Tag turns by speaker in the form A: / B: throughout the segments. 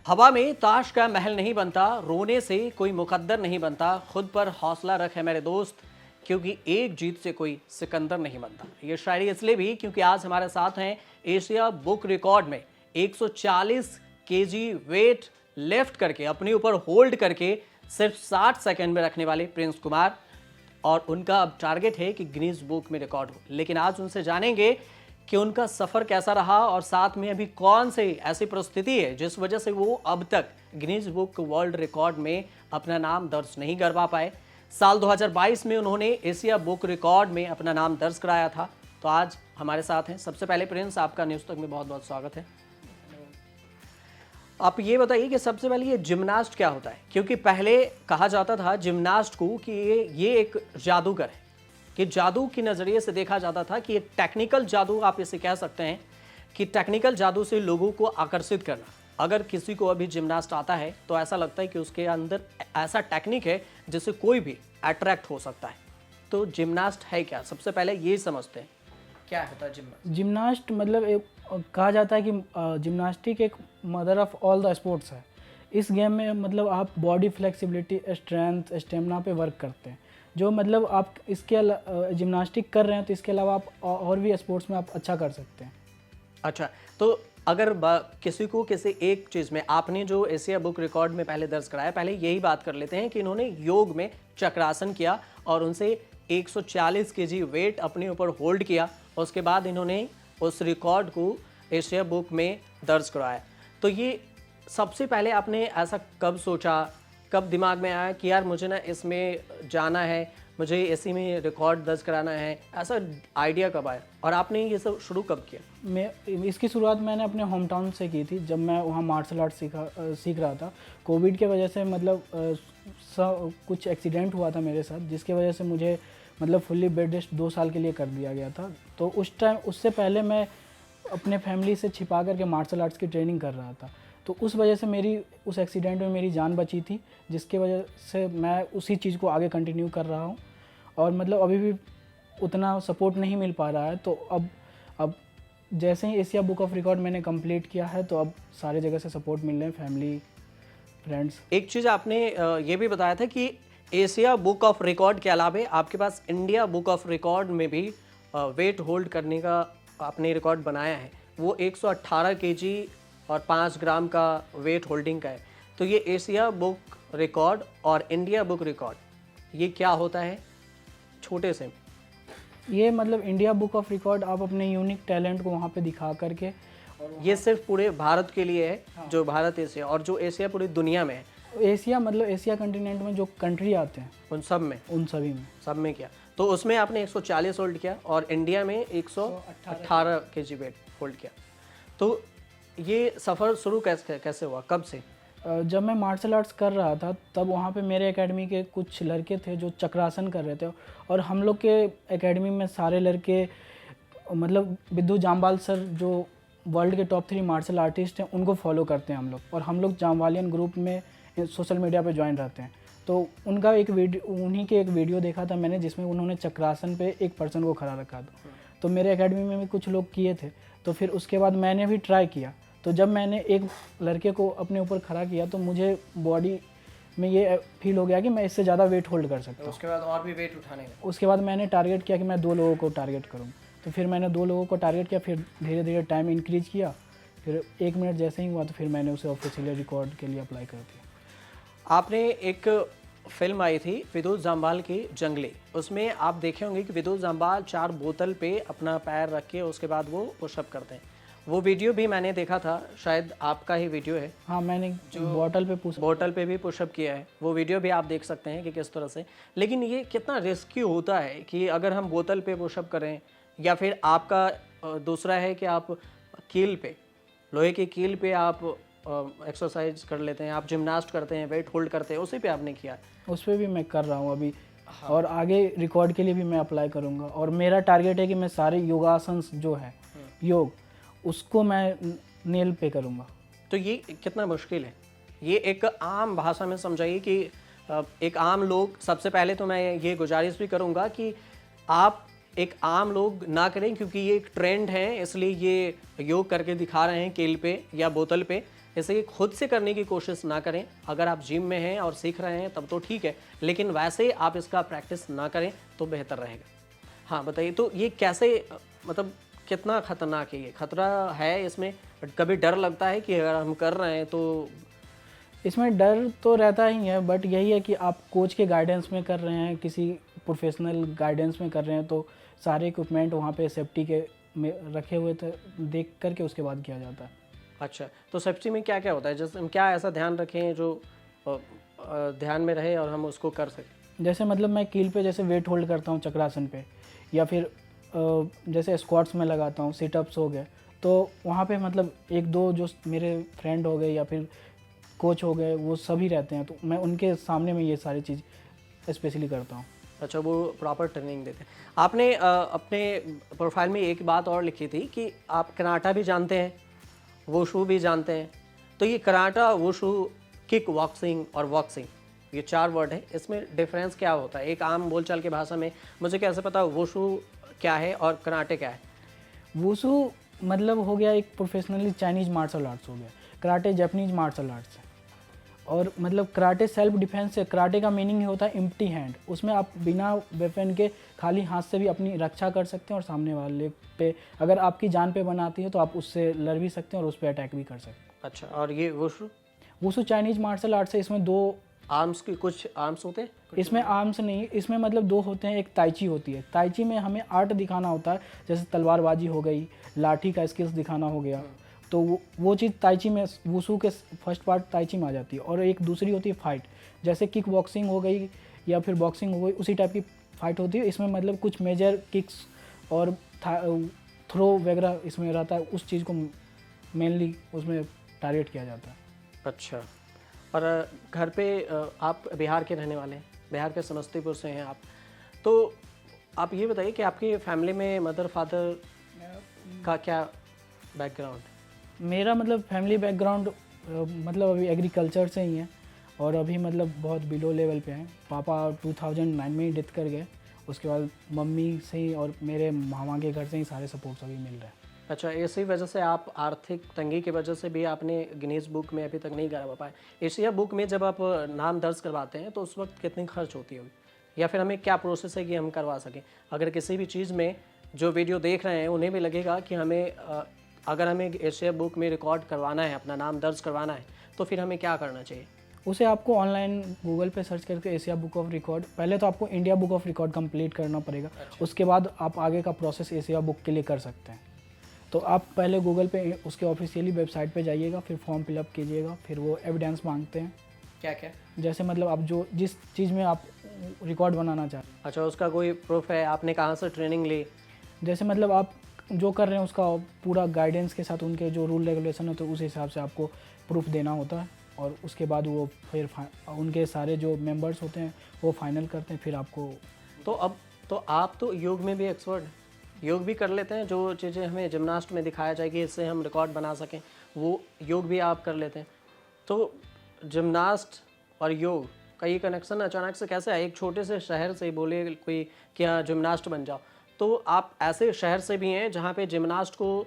A: हवा में ताश का महल नहीं बनता, रोने से कोई मुकद्दर नहीं बनता, खुद पर हौसला रख है मेरे दोस्त, क्योंकि एक जीत से कोई सिकंदर नहीं बनता। ये शायरी इसलिए भी क्योंकि आज हमारे साथ हैं एशिया बुक रिकॉर्ड में 140 केजी वेट लिफ्ट करके अपने ऊपर होल्ड करके सिर्फ 60 सेकंड में रखने वाले प्रिंस कुमार, और उनका अब टारगेट है कि गिनीज बुक में रिकॉर्ड हो। लेकिन आज उनसे जानेंगे कि उनका सफ़र कैसा रहा और साथ में अभी कौन सी ऐसी परिस्थिति है जिस वजह से वो अब तक गिनीज बुक वर्ल्ड रिकॉर्ड में अपना नाम दर्ज नहीं करवा पाए। साल 2022 में उन्होंने एशिया बुक रिकॉर्ड में अपना नाम दर्ज कराया था। तो आज हमारे साथ हैं। सबसे पहले प्रिंस, आपका न्यूज़ तक में बहुत बहुत स्वागत है। आप ये बताइए कि सबसे पहले ये जिम्नास्ट क्या होता है, क्योंकि पहले कहा जाता था जिम्नास्ट को कि ये एक जादूगर है, कि जादू की नज़रिए से देखा जाता था कि एक टेक्निकल जादू आप इसे कह सकते हैं, कि टेक्निकल जादू से लोगों को आकर्षित करना। अगर किसी को अभी जिम्नास्ट आता है तो ऐसा लगता है कि उसके अंदर ऐसा टेक्निक है जिससे कोई भी अट्रैक्ट हो सकता है। तो जिम्नास्ट है क्या, सबसे पहले ये समझते हैं क्या होता है जिम्नास्ट।
B: जिम्नास्ट मतलब एक कहा जाता है कि जिम्नास्टिक एक mother of all the sports है। इस गेम में मतलब आप बॉडी फ्लेक्सिबिलिटी, स्ट्रेंथ, स्टेमिना पे वर्क करते हैं। जो मतलब आप इसके जिम्नास्टिक कर रहे हैं तो इसके अलावा आप और भी स्पोर्ट्स में आप अच्छा कर सकते हैं।
A: अच्छा, तो अगर किसी को किसी एक चीज़ में, आपने जो एशिया बुक रिकॉर्ड में पहले दर्ज कराया, पहले यही बात कर लेते हैं कि इन्होंने योग में चक्रासन किया और उनसे 140 केजी वेट अपने ऊपर होल्ड किया। उसके बाद इन्होंने उस रिकॉर्ड को एशिया बुक में दर्ज कराया। तो ये सबसे पहले आपने ऐसा कब सोचा, कब दिमाग में आया कि यार मुझे ना इसमें जाना है, मुझे इसी में रिकॉर्ड दर्ज कराना है, ऐसा आइडिया कब आया और आपने ये सब शुरू कब किया?
B: मैं इसकी शुरुआत मैंने अपने होम टाउन से की थी, जब मैं वहाँ मार्शल आर्ट सीख रहा था। कोविड के वजह से मतलब कुछ एक्सीडेंट हुआ था मेरे साथ, जिसके वजह से मुझे मतलब फुल्ली बेड रेस्ट 2 साल के लिए कर दिया गया था। तो उस टाइम, उससे पहले मैं अपने फैमिली से छिपा करके मार्शल आर्ट्स की ट्रेनिंग कर रहा था। तो उस वजह से मेरी उस एक्सीडेंट में मेरी जान बची थी, जिसके वजह से मैं उसी चीज़ को आगे कंटिन्यू कर रहा हूँ। और मतलब अभी भी उतना सपोर्ट नहीं मिल पा रहा है। तो अब जैसे ही एशिया बुक ऑफ रिकॉर्ड मैंने कंप्लीट किया है तो अब सारे जगह से सपोर्ट मिल रहे हैं, फैमिली, फ्रेंड्स।
A: एक चीज़ आपने ये भी बताया था कि एशिया बुक ऑफ रिकॉर्ड के अलावा आपके पास इंडिया बुक ऑफ रिकॉर्ड में भी वेट होल्ड करने का आपने रिकॉर्ड बनाया है। वो 118 केजी और 5 ग्राम का वेट होल्डिंग का है। तो ये एशिया बुक रिकॉर्ड और इंडिया बुक रिकॉर्ड ये क्या होता है, छोटे से?
B: ये मतलब इंडिया बुक ऑफ रिकॉर्ड आप अपने यूनिक टैलेंट को वहाँ पे दिखा करके,
A: ये सिर्फ पूरे भारत के लिए है। हाँ। जो भारत एशिया और जो एशिया पूरी दुनिया में है।
B: एशिया मतलब एशिया कंटिनेंट में जो कंट्री आते हैं
A: उन सब में,
B: उन सभी में,
A: सब में किया। तो उसमें आपने 140 होल्ड किया और इंडिया में 118 केजी वेट होल्ड किया। तो ये सफ़र शुरू कैसे हुआ, कब से?
B: जब मैं मार्शल आर्ट्स कर रहा था तब वहाँ पे मेरे एकेडमी के कुछ लड़के थे जो चक्रासन कर रहे थे। और हम लोग के एकेडमी में सारे लड़के मतलब विद्यु जाम्बाल सर, जो वर्ल्ड के टॉप 3 मार्शल आर्टिस्ट हैं, उनको फॉलो करते हैं हम लोग। और हम लोग जाम्बालियन ग्रुप में सोशल मीडिया पे ज्वाइन रहते हैं। तो उनका एक वीडियो, उन्हीं के एक वीडियो देखा था मैंने, जिसमें उन्होंने चक्रासन पे एक पर्सन को खड़ा रखा था। तो मेरे एकेडमी में भी कुछ लोग किए थे। तो फिर उसके बाद मैंने भी ट्राई किया। तो जब मैंने एक लड़के को अपने ऊपर खड़ा किया तो मुझे बॉडी में ये फील हो गया कि मैं इससे ज़्यादा वेट होल्ड कर सकता हूँ।
A: उसके बाद और भी वेट उठाने का?
B: उसके बाद मैंने टारगेट किया कि मैं 2 लोगों को टारगेट करूँ। तो फिर मैंने 2 लोगों को टारगेट किया, फिर धीरे धीरे टाइम इंक्रीज किया। फिर 1 मिनट जैसे ही हुआ तो फिर मैंने उसे ऑफिशियली रिकॉर्ड के लिए अप्लाई कर दिया।
A: आपने एक फिल्म आई थी विद्युत जाम्बाल की जंगली, उसमें आप देखे होंगे कि विद्युत जाम्बाल 4 बोतल पे अपना पैर रख के उसके बाद वो पुशअप करते हैं। वो वीडियो भी मैंने देखा था, शायद आपका ही वीडियो है।
B: हाँ, मैंने जो
A: बोतल पे भी पुशअप किया है। वो वीडियो भी आप देख सकते हैं कि किस तरह से। लेकिन ये कितना रिस्की होता है कि अगर हम बोतल पे पुशअप करें, या फिर आपका दूसरा है कि आप कील पे, लोहे की कील पे आप एक्सरसाइज कर लेते हैं, आप जिम्नास्ट करते हैं, वेट होल्ड करते हैं, उसी पे आपने किया?
B: उस पर भी मैं कर रहा हूँ अभी। हाँ। और आगे रिकॉर्ड के लिए भी मैं अप्लाई करूँगा। और मेरा टारगेट है कि मैं सारे योगासन जो है, योग, उसको मैं नेल पे करूँगा।
A: तो ये कितना मुश्किल है, ये एक आम भाषा में समझाइए कि एक आम लोग, सबसे पहले तो मैं ये गुजारिश भी करूँगा कि आप एक आम लोग ना करें, क्योंकि ये एक ट्रेंड है, इसलिए ये योग करके दिखा रहे हैं कील पे या बोतल पे। इसे खुद से करने की कोशिश ना करें। अगर आप जिम में हैं और सीख रहे हैं तब तो ठीक है, लेकिन वैसे आप इसका प्रैक्टिस ना करें तो बेहतर रहेगा। हाँ बताइए, तो ये कैसे मतलब कितना खतरनाक है, ये खतरा है इसमें? कभी डर लगता है कि अगर हम कर रहे हैं तो?
B: इसमें डर तो रहता ही है, बट यही है कि आप कोच के गाइडेंस में कर रहे हैं, किसी प्रोफेशनल गाइडेंस में कर रहे हैं, तो सारे इक्विपमेंट वहाँ पे सेफ्टी के में रखे हुए थे, देख करके उसके बाद किया जाता है।
A: अच्छा, तो सेफ्टी में क्या क्या होता है? जैसे हम क्या ऐसा ध्यान रखें जो ध्यान में रहे और हम उसको कर सकें?
B: जैसे मतलब मैं कील पे जैसे वेट होल्ड करता हूँ चक्रासन पे, या फिर जैसे स्क्वाट्स में लगाता हूँ, सिटअप्स हो गए, तो वहाँ पे मतलब एक दो जो मेरे फ्रेंड हो गए या फिर कोच हो गए, वो सभी रहते हैं, तो मैं उनके सामने में ये सारी चीज़ स्पेशली करता हूँ।
A: अच्छा, वो प्रॉपर ट्रेनिंग देते हैं। आपने अपने प्रोफाइल में एक बात और लिखी थी कि आप कराटा भी जानते हैं, वुशु भी जानते हैं। तो ये कराटा, वुशु, किक बॉक्सिंग और बॉक्सिंग, ये 4 वर्ड है, इसमें डिफरेंस क्या होता है? एक आम बोलचाल की भाषा में मुझे कैसे पता वुशु क्या है और कराटे क्या है?
B: वुशु मतलब हो गया एक प्रोफेशनली चाइनीज मार्शल आर्ट्स हो गया, कराटे जापानीज मार्शल आर्ट्स है, और मतलब कराटे सेल्फ डिफेंस है। कराटे का मीनिंग ही होता है एम्प्टी हैंड, उसमें आप बिना वेपन के खाली हाथ से भी अपनी रक्षा कर सकते हैं, और सामने वाले पे अगर आपकी जान पे बनाती है तो आप उससे लड़ भी सकते हैं और उस पर अटैक भी कर सकते हैं।
A: अच्छा, और ये wushu?
B: Wushu Chinese martial arts है, इसमें 2
A: आर्म्स की कुछ आर्म्स होते हैं?
B: इसमें आर्म्स नहीं, इसमें मतलब 2 होते हैं। एक ताइची होती है, ताइची में हमें आर्ट दिखाना होता है, जैसे तलवारबाजी हो गई, लाठी का स्किल्स दिखाना हो गया, तो वो चीज़ ताइची में, वुशु के फर्स्ट पार्ट ताइची में आ जाती है। और एक दूसरी होती है फाइट, जैसे किक बॉक्सिंग हो गई या फिर बॉक्सिंग हो गई, उसी टाइप की फाइट होती है। इसमें मतलब कुछ मेजर किक्स और थ्रो वगैरह इसमें रहता है, उस चीज़ को मेनली उसमें टारगेट किया जाता है।
A: अच्छा, और घर पे आप बिहार के रहने वाले हैं, बिहार के समस्तीपुर से हैं आप, तो आप ये बताइए कि आपकी फैमिली में मदर फादर का क्या बैकग्राउंड है?
B: मेरा मतलब फैमिली बैकग्राउंड मतलब अभी एग्रीकल्चर से ही है, और अभी मतलब बहुत बिलो लेवल पे हैं। पापा 2009 में ही डेथ कर गए, उसके बाद मम्मी से ही और मेरे मामा के घर से ही सारे सपोर्ट अभी मिल रहे हैं।
A: अच्छा, इसी वजह से आप आर्थिक तंगी की वजह से भी आपने गिनीज बुक में अभी तक नहीं करवा पाए। एशिया बुक में जब आप नाम दर्ज करवाते हैं तो उस वक्त कितनी खर्च होती होगी, या फिर हमें क्या प्रोसेस है कि हम करवा सकें? अगर किसी भी चीज़ में जो वीडियो देख रहे हैं उन्हें भी लगेगा कि हमें अगर हमें एशिया बुक में रिकॉर्ड करवाना है, अपना नाम दर्ज करवाना है, तो फिर हमें क्या करना चाहिए?
B: उसे आपको ऑनलाइन गूगल पे सर्च करके एशिया बुक ऑफ रिकॉर्ड, पहले तो आपको India book of record complete करना पड़ेगा। उसके बाद आप आगे का प्रोसेस एशिया बुक के लिए कर सकते हैं। तो आप पहले गूगल पे उसके ऑफिशियली वेबसाइट पे जाइएगा, फिर फॉर्म फिलअप कीजिएगा, फिर वो एविडेंस मांगते हैं।
A: क्या क्या?
B: जैसे मतलब आप जो जिस चीज़ में आप रिकॉर्ड बनाना चाहते हैं,
A: अच्छा, उसका कोई प्रूफ है? आपने कहाँ से ट्रेनिंग ली?
B: जैसे मतलब आप जो कर रहे हैं उसका पूरा गाइडेंस के साथ, उनके जो रूल रेगुलेशन है तो उस हिसाब से आपको प्रूफ देना होता है, और उसके बाद वो फिर उनके सारे जो मेंबर्स होते हैं वो फाइनल करते हैं, फिर आपको।
A: तो अब तो आप तो योग में भी एक्सपर्ट हैं, योग भी कर लेते हैं। जो चीज़ें हमें जिम्नास्ट में दिखाया जाए कि इससे हम रिकॉर्ड बना सकें, वो योग भी आप कर लेते हैं। तो जिम्नास्ट और योग का ये कनेक्शन अचानक से कैसे आया? एक छोटे से शहर से बोले कोई क्या जिम्नास्ट बन जाओ, तो आप ऐसे शहर से भी हैं जहाँ पे जिम्नास्ट को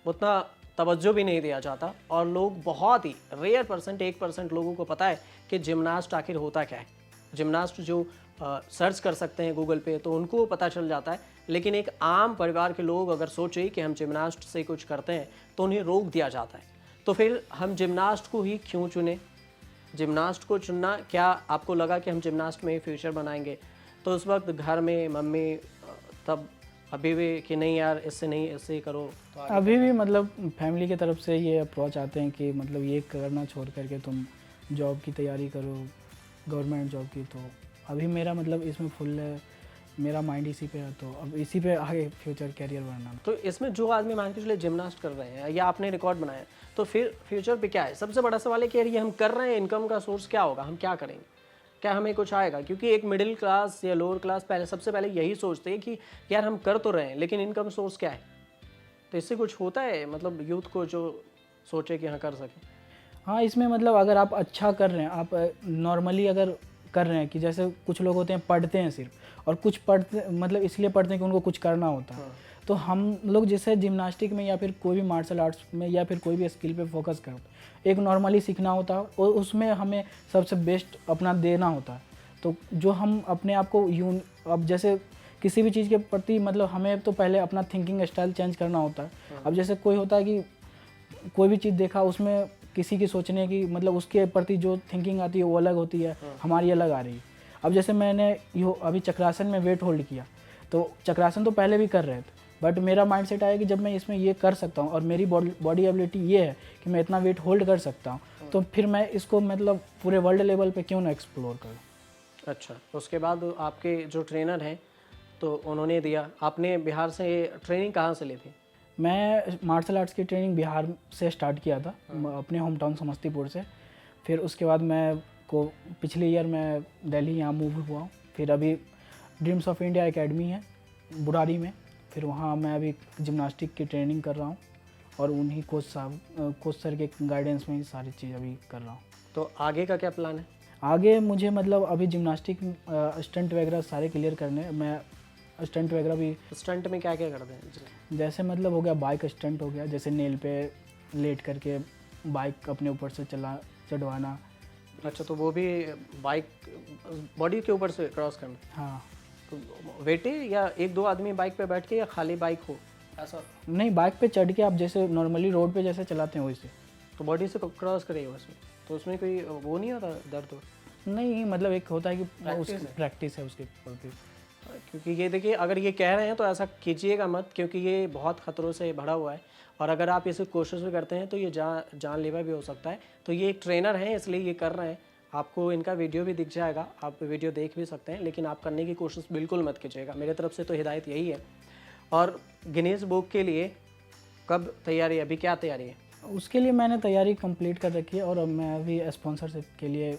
A: उतना तवज्जो भी नहीं दिया जाता, और लोग बहुत ही रेयर परसेंट 1% लोगों को पता है कि जिम्नास्ट आखिर होता क्या है। जिम्नास्ट जो सर्च कर सकते हैं गूगल पे तो उनको पता चल जाता है, लेकिन एक आम परिवार के लोग अगर सोचे कि हम जिम्नास्ट से कुछ करते हैं तो उन्हें रोक दिया जाता है। तो फिर हम जिम्नास्ट को ही क्यों चुने? जिम्नास्ट को चुनना, क्या आपको लगा कि हम जिम्नास्ट में ही फ्यूचर बनाएंगे? तो उस वक्त घर में मम्मी तब अभी भी कि नहीं यार इससे नहीं, ऐसे ही करो? तो
B: अभी भी मतलब फैमिली की तरफ से ये अप्रोच आते हैं कि मतलब ये करना छोड़ करके तुम जॉब की तैयारी करो, गवर्नमेंट जॉब की। तो अभी मेरा मतलब इसमें फुल है, मेरा माइंड इसी पे है, तो अब इसी पे आगे फ्यूचर कैरियर बनाना।
A: तो इसमें जो आदमी मान के चले जिम्नास्ट कर रहे हैं या आपने रिकॉर्ड बनाया, तो फिर फ्यूचर पे क्या है? सबसे बड़ा सवाल है कि यार ये हम कर रहे हैं, इनकम का सोर्स क्या होगा, हम क्या करेंगे, क्या हमें कुछ आएगा? क्योंकि एक मिडिल क्लास या लोअर क्लास पहले सबसे पहले यही सोचते हैं कि यार हम कर तो रहे हैं लेकिन इनकम सोर्स क्या है। तो इससे कुछ होता है मतलब यूथ को जो सोचे कि हाँ कर सकें?
B: हाँ, इसमें मतलब अगर आप अच्छा कर रहे हैं, आप नॉर्मली अगर कर रहे हैं कि जैसे कुछ लोग होते हैं पढ़ते हैं सिर्फ, और कुछ पढ़ते मतलब इसलिए पढ़ते हैं कि उनको कुछ करना होता है। तो हम लोग जैसे जिम्नास्टिक में या फिर कोई भी मार्शल आर्ट्स में या फिर कोई भी स्किल पे फोकस करते हैं, एक नॉर्मली सीखना होता है और उसमें हमें सबसे बेस्ट अपना देना होता है। तो जो हम अपने आप को अब जैसे किसी भी चीज़ के प्रति मतलब हमें तो पहले अपना थिंकिंग स्टाइल चेंज करना होता है। अब जैसे कोई होता है कि कोई भी चीज़ देखा उसमें किसी की सोचने की मतलब उसके प्रति जो थिंकिंग आती है वो अलग होती है, हमारी अलग आ रही है। अब जैसे मैंने यो अभी चक्रासन में वेट होल्ड किया, तो चक्रासन तो पहले भी कर रहे थे, बट मेरा माइंडसेट आया कि जब मैं इसमें ये कर सकता हूँ और मेरी बॉडी एबिलिटी ये है कि मैं इतना वेट होल्ड कर सकता हूँ, तो फिर मैं इसको मतलब पूरे वर्ल्ड लेवल पे क्यों ना एक्सप्लोर करूँ।
A: अच्छा, उसके बाद आपके जो ट्रेनर हैं तो उन्होंने दिया, आपने बिहार से ट्रेनिंग कहाँ से ली थी?
B: मैं मार्शल आर्ट्स की ट्रेनिंग बिहार से स्टार्ट किया था, अपने होम टाउन समस्तीपुर से। फिर उसके बाद मैं को पिछले ईयर मैं दिल्ली यहाँ मूव हुआ हूँ। फिर अभी ड्रीम्स ऑफ इंडिया एकेडमी है बुराड़ी में, फिर वहाँ मैं अभी जिम्नास्टिक की ट्रेनिंग कर रहा हूँ और उन्हीं कोच सर के गाइडेंस में ही सारी चीज़ अभी कर रहा हूँ।
A: तो आगे का क्या प्लान है?
B: आगे मुझे मतलब अभी जिम्नास्टिक स्टंट वगैरह सारे क्लियर करने हैं। मैं स्टंट वगैरह भी,
A: स्टंट में क्या क्या करते हैं?
B: जैसे मतलब हो गया बाइक स्टंट हो गया, जैसे नेल पे लेट करके बाइक अपने ऊपर से चढ़वाना।
A: अच्छा, तो वो भी बाइक बॉडी के ऊपर से क्रॉस करना?
B: हाँ।
A: तो वेटे या एक दो आदमी बाइक पे बैठ के या खाली बाइक हो ऐसा?
B: नहीं, बाइक पे चढ़ के आप जैसे नॉर्मली रोड पे जैसे चलाते हैं वैसे।
A: तो बॉडी से क्रॉस करेगा उसमें, तो उसमें कोई वो नहीं होता दर्द?
B: नहीं, मतलब एक होता है कि प्रैक्टिस है उसके प्रति।
A: क्योंकि ये देखिए, अगर ये कह रहे हैं तो ऐसा कीजिएगा मत, क्योंकि ये बहुत ख़तरों से भरा हुआ है और अगर आप इसे कोशिश भी करते हैं तो ये जानलेवा भी हो सकता है। तो ये एक ट्रेनर हैं इसलिए ये कर रहे हैं। आपको इनका वीडियो भी दिख जाएगा, आप वीडियो देख भी सकते हैं, लेकिन आप करने की कोशिश बिल्कुल मत कीजिएगा। मेरे तरफ से तो हिदायत यही है। और गिनीज बुक के लिए कब तैयारी, अभी क्या तैयारी है?
B: उसके लिए मैंने तैयारी कंप्लीट कर रखी है और अब मैं अभी स्पॉन्सरशिप के लिए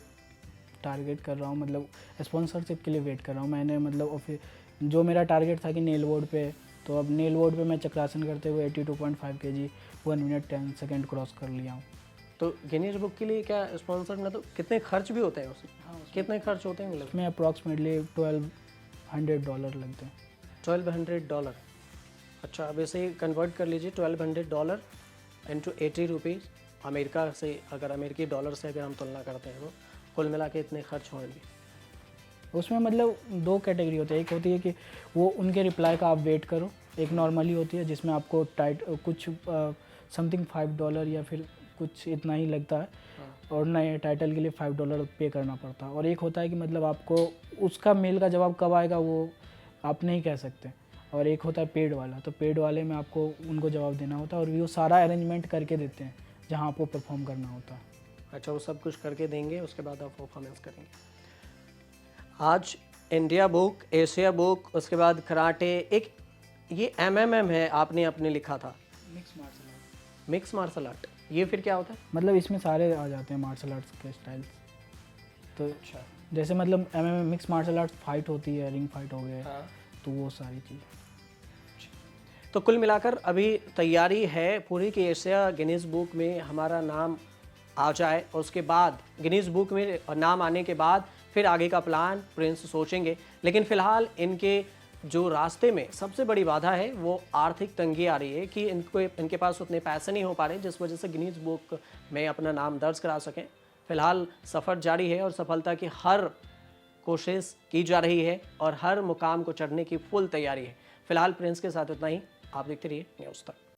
B: टारगेट कर रहा हूँ, मतलब स्पॉन्सरशिप के लिए वेट कर रहा हूँ। मैंने मतलब जो मेरा टारगेट था कि नेल बोर्ड पे, तो अब नेल बोर्ड पे मैं चक्रासन करते हुए 82.5 kg 1 मिनट 10 सेकेंड क्रॉस कर लिया हूँ।
A: तो गिनीज बुक के लिए क्या स्पॉन्सर, मतलब कितने खर्च भी होते हैं उसमें? हाँ, कितने खर्च होते हैं?
B: उसमें अप्रॉक्सीमेटली $1200 लगते हैं।
A: $1200? अच्छा, अब इसे कन्वर्ट कर लीजिए, $1200 इंटू 80 रुपीज़ अमेरिका से, अगर अमेरिकी डॉलर से अगर हम तुलना करते हैं तो कुल मिला के इतने खर्च होंगे।
B: उसमें मतलब दो कैटेगरी होती है, एक होती है कि वो उनके रिप्लाई का आप वेट करो, एक नॉर्मली होती है जिसमें आपको कुछ समथिंग $5 या फिर कुछ इतना ही लगता है और नए टाइटल के लिए $5 पे करना पड़ता है। और एक होता है कि मतलब आपको उसका मेल का जवाब कब आएगा वो आप नहीं कह सकते। और एक होता है पेड वाला, तो पेड वाले में आपको उनको जवाब देना होता है और वो सारा अरेंजमेंट करके देते हैं जहाँ आपको परफॉर्म करना होता है।
A: अच्छा, वो सब कुछ करके देंगे, उसके बाद आप परफॉर्मेंस करेंगे। आज इंडिया बुक, एशिया बुक, उसके बाद कराटे, एक ये MMA है आपने अपने लिखा था, मिक्स मार्शल आर्ट, ये फिर क्या होता है?
B: मतलब इसमें सारे आ जाते हैं मार्शल आर्ट्स के स्टाइल्स। तो
A: अच्छा,
B: जैसे मतलब MMA mix martial arts fight होती है, रिंग फाइट हो गए,
A: हाँ।
B: तो वो सारी चीज़।
A: तो कुल मिलाकर अभी तैयारी है पूरी कि एशिया गिनीज बुक में हमारा नाम आ जाए और उसके बाद गिनीज बुक में नाम आने के बाद फिर आगे का प्लान प्रिंस सोचेंगे। लेकिन फ़िलहाल इनके जो रास्ते में सबसे बड़ी बाधा है वो आर्थिक तंगी आ रही है कि इनके पास उतने पैसे नहीं हो पा रहे जिस वजह से गिनीज बुक में अपना नाम दर्ज करा सकें। फ़िलहाल सफ़र जारी है और सफलता की हर कोशिश की जा रही है और हर मुकाम को चढ़ने की फुल तैयारी है। फ़िलहाल प्रिंस के साथ इतना ही। आप देखते रहिए न्यूज़ तक।